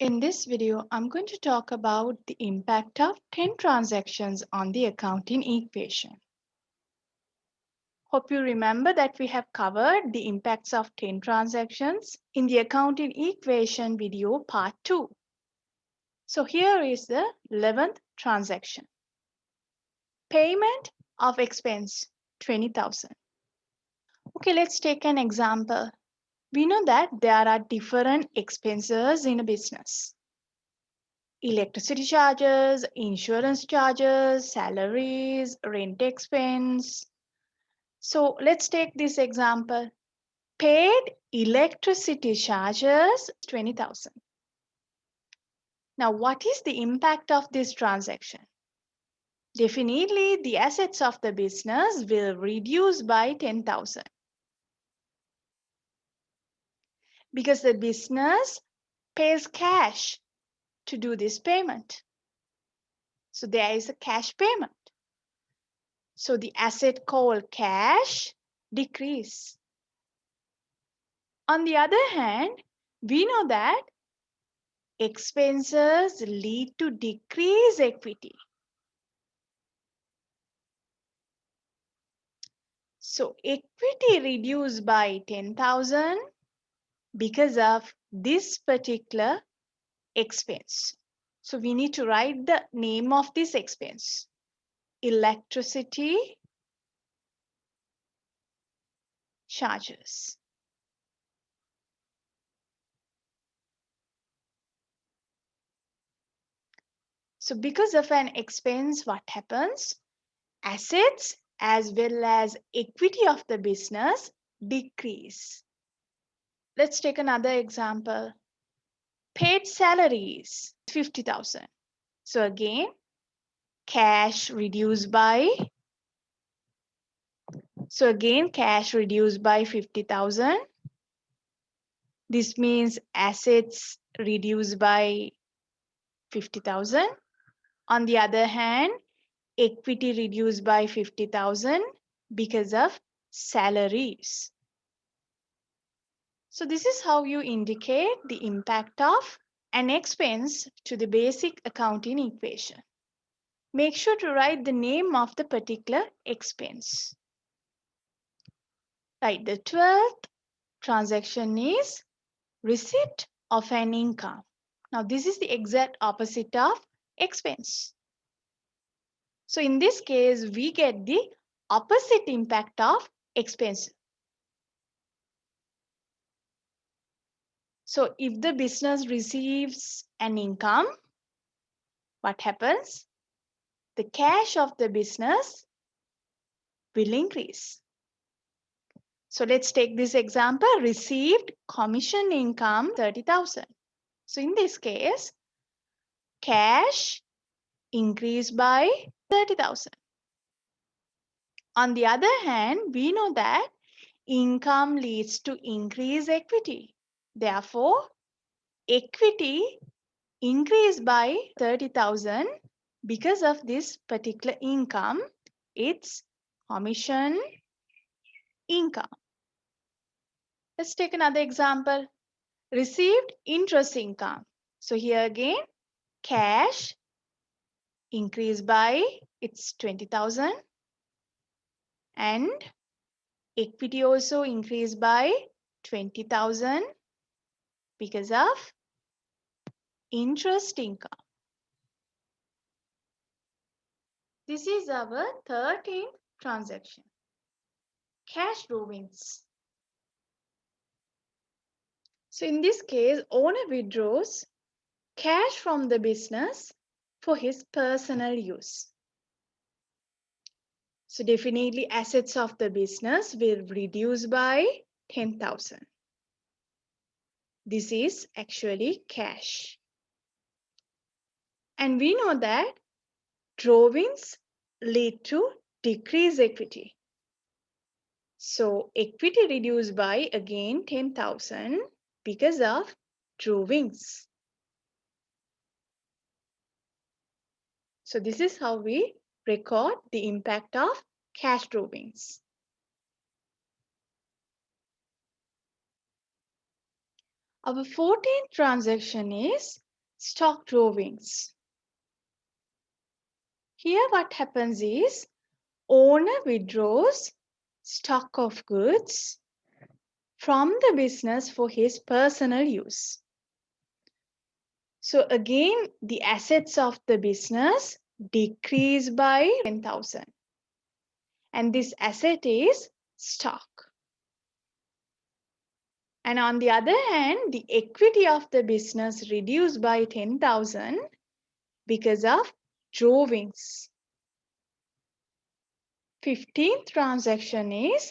In this video, I'm going to talk about the impact of 10 transactions on the accounting equation. Hope you remember that we have covered the impacts of 10 transactions in the accounting equation video part 2. So here is the 11th transaction. Payment of expense 20,000. Okay, let's take an example. We know that there are different expenses in a business. Electricity charges, insurance charges, salaries, rent expense. So let's take this example. Paid electricity charges 20,000. Now, what is the impact of this transaction? Definitely, the assets of the business will reduce by 10,000 because the business pays cash to do this payment. So there is a cash payment. So the asset called cash decrease. On the other hand, we know that expenses lead to decreased equity. So equity reduced by 10,000 because of this particular expense. So we need to write the name of this expense. Electricity charges. So because of an expense, what happens? Assets as well as equity of the business decrease. Let's take another example. Paid salaries 50,000. So again, cash reduced by 50,000. This means assets reduced by 50,000. On the other hand, equity reduced by 50,000 because of salaries. So this is how you indicate the impact of an expense to the basic accounting equation. Make sure to write the name of the particular expense. Right, the 12th transaction is receipt of an income. Now this is the exact opposite of expense. So in this case, we get the opposite impact of expense. So if the business receives an income, what happens? The cash of the business will increase. So let's take this example, received commission income 30,000. So in this case, cash increased by 30,000. On the other hand, we know that income leads to increased equity. Therefore, equity increased by 30,000 because of this particular income. It's commission income. Let's take another example. Received interest income. So here again, cash increased by it's 20,000 and equity also increased by 20,000 because of interest income. This is our 13th transaction. Cash drawings. So in this case, owner withdraws cash from the business for his personal use. So definitely assets of the business will reduce by 10,000. This is actually cash. And we know that drawings lead to decreased equity. So equity reduced by again 10,000 because of drawings. So this is how we record the impact of cash drawings. Our 14th transaction is stock drawings. Here what happens is owner withdraws stock of goods from the business for his personal use. So again, the assets of the business decrease by 10,000. And this asset is stock. And on the other hand, the equity of the business reduced by 10,000 because of drawings. 15th transaction is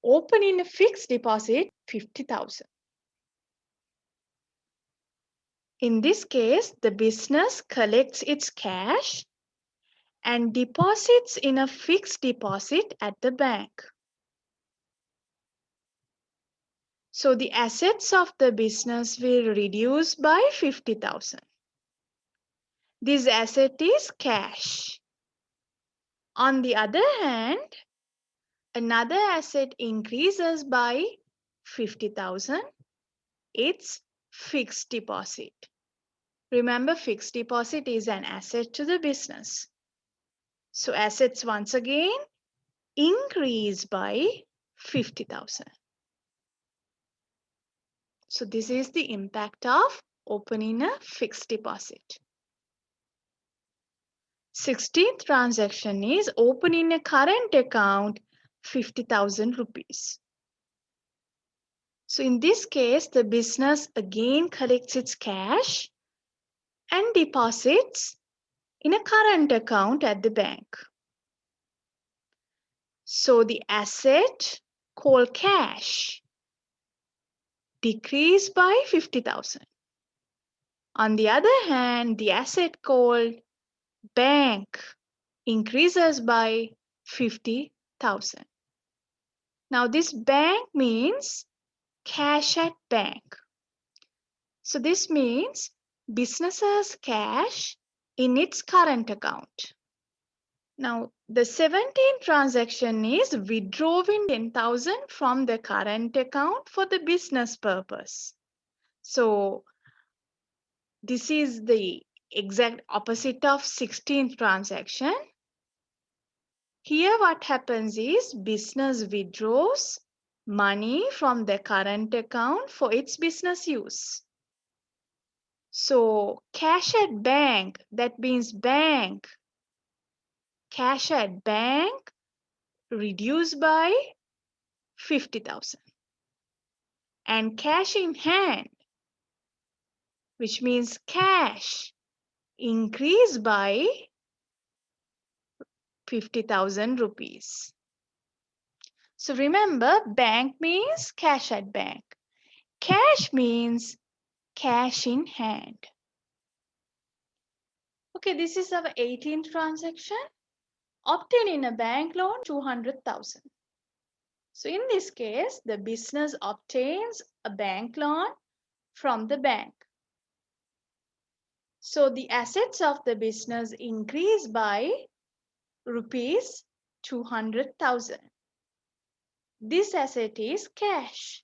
opening a fixed deposit 50,000. In this case, the business collects its cash and deposits in a fixed deposit at the bank. So the assets of the business will reduce by 50,000. This asset is cash. On the other hand, another asset increases by 50,000. It's fixed deposit. Remember, fixed deposit is an asset to the business. So assets once again increase by 50,000. So this is the impact of opening a fixed deposit. 16th transaction is opening a current account 50,000 rupees. So in this case, the business again collects its cash and deposits in a current account at the bank. So the asset called cash decreased by 50,000. On the other hand, the asset called bank increases by 50,000. Now this bank means cash at bank. So this means business has cash in its current account. Now the 17th transaction is withdrawing 10,000 from the current account for the business purpose. So this is the exact opposite of 16th transaction. Here what happens is business withdraws money from the current account for its business use. So cash at bank, that means bank. Cash at bank reduced by 50,000. And cash in hand, which means cash, increased by 50,000 rupees. So remember, bank means cash at bank. Cash means cash in hand. Okay, this is our 18th transaction. Obtaining a bank loan 200,000. So in this case, the business obtains a bank loan from the bank. So the assets of the business increase by rupees 200,000. This asset is cash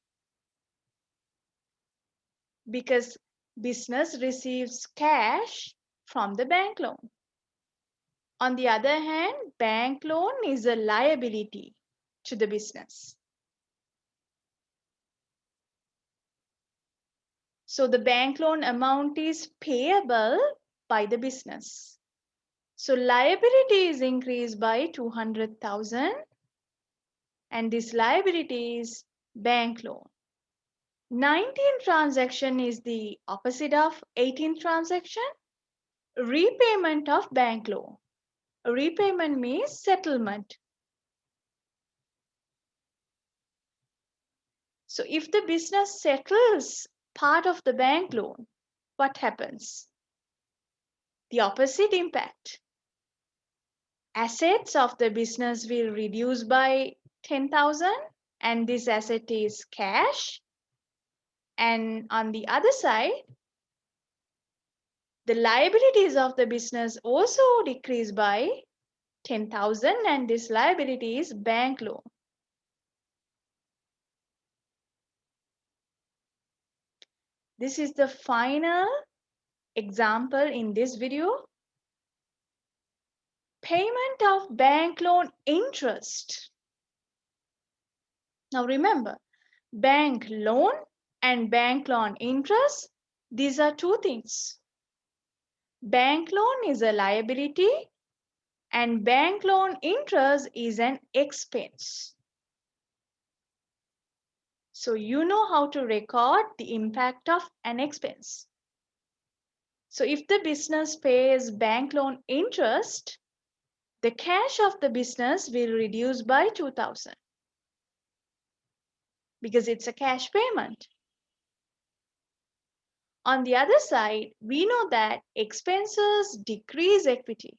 because business receives cash from the bank loan. On the other hand, bank loan is a liability to the business. So the bank loan amount is payable by the business. So liability is increased by 200,000 and this liability is bank loan. 19th transaction is the opposite of 18th transaction. Repayment of bank loan. Repayment means settlement. So if the business settles part of the bank loan, what happens? The opposite impact. Assets of the business will reduce by 10,000 and this asset is cash. And on the other side, the liabilities of the business also decrease by 10,000 and this liability is bank loan. This is the final Example in this video, payment of bank loan interest. Now remember, bank loan and bank loan interest, these are two things. Bank loan is a liability and bank loan interest is an expense. So you know how to record the impact of an expense. So if the business pays bank loan interest, the cash of the business will reduce by 2,000 because it's a cash payment. On the other side, we know that expenses decrease equity.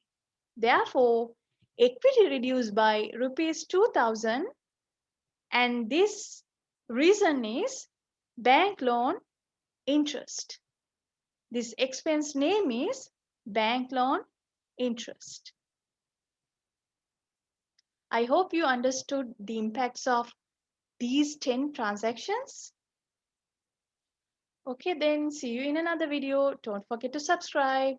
Therefore, equity reduced by rupees 2,000, and this reason is bank loan interest. This expense name is bank loan interest. I hope you understood the impacts of these 10 transactions. Okay, then see you in another video. Don't forget to subscribe.